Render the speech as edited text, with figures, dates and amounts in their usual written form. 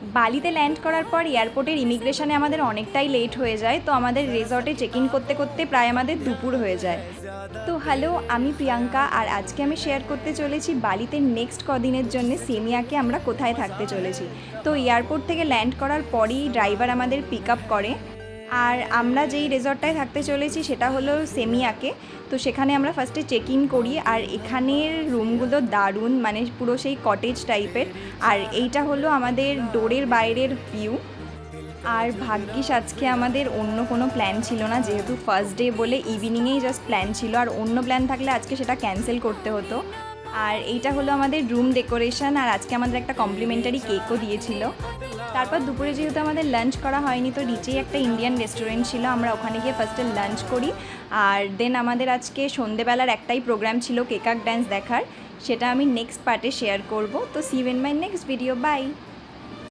বালিতে ল্যান্ড করার পর এয়ারপোর্টের ইমিগ্রেশনে আমাদের অনেকটাই লেট হয়ে যায়, তো আমাদের রিসর্টে চেক ইন করতে করতে প্রায় আমাদের দুপুর হয়ে যায়। তো হ্যালো, আমি প্রিয়াঙ্কা, আর আজকে আমি শেয়ার করতে চলেছি বালিতে নেক্সট কদিনের জন্য সেমিয়াকে আমরা কোথায় থাকতে চলেছি। তো এয়ারপোর্ট থেকে ল্যান্ড করার পরই ড্রাইভার আমাদের পিক আপ করে, আর আমরা যেই রিসর্টটায় থাকতে চলেছি সেটা হলো সেমিয়াকে। তো সেখানে আমরা ফার্স্টে চেক ইন করি, আর এখানের রুমগুলো দারুণ, মানে পুরো সেই কটেজ টাইপের। আর এইটা হলো আমাদের ডোরের বাইরের ভিউ। আর ভাগ্যিস আজকে আমাদের অন্য কোনো প্ল্যান ছিল না, যেহেতু ফার্স্ট ডে বলে ইভিনিংয়েই জাস্ট প্ল্যান ছিল, আর অন্য প্ল্যান থাকলে আজকে সেটা ক্যান্সেল করতে হতো। আর এইটা হলো আমাদের রুম ডেকোরেশন, আর আজকে আমাদের একটা কমপ্লিমেন্টারি কেকও দিয়েছিল। তারপর দুপুরে যেহেতু আমাদের লাঞ্চ করা হয়নি, তো নিচেই একটা ইন্ডিয়ান রেস্টুরেন্ট ছিল, আমরা ওখানে গিয়ে ফার্স্টে লাঞ্চ করি। আর দেন আমাদের আজকে সন্ধেবেলার একটাই প্রোগ্রাম ছিল কেকাক ড্যান্স দেখার, সেটা আমি নেক্সট পার্টে শেয়ার করব। তো see you in my next video, by.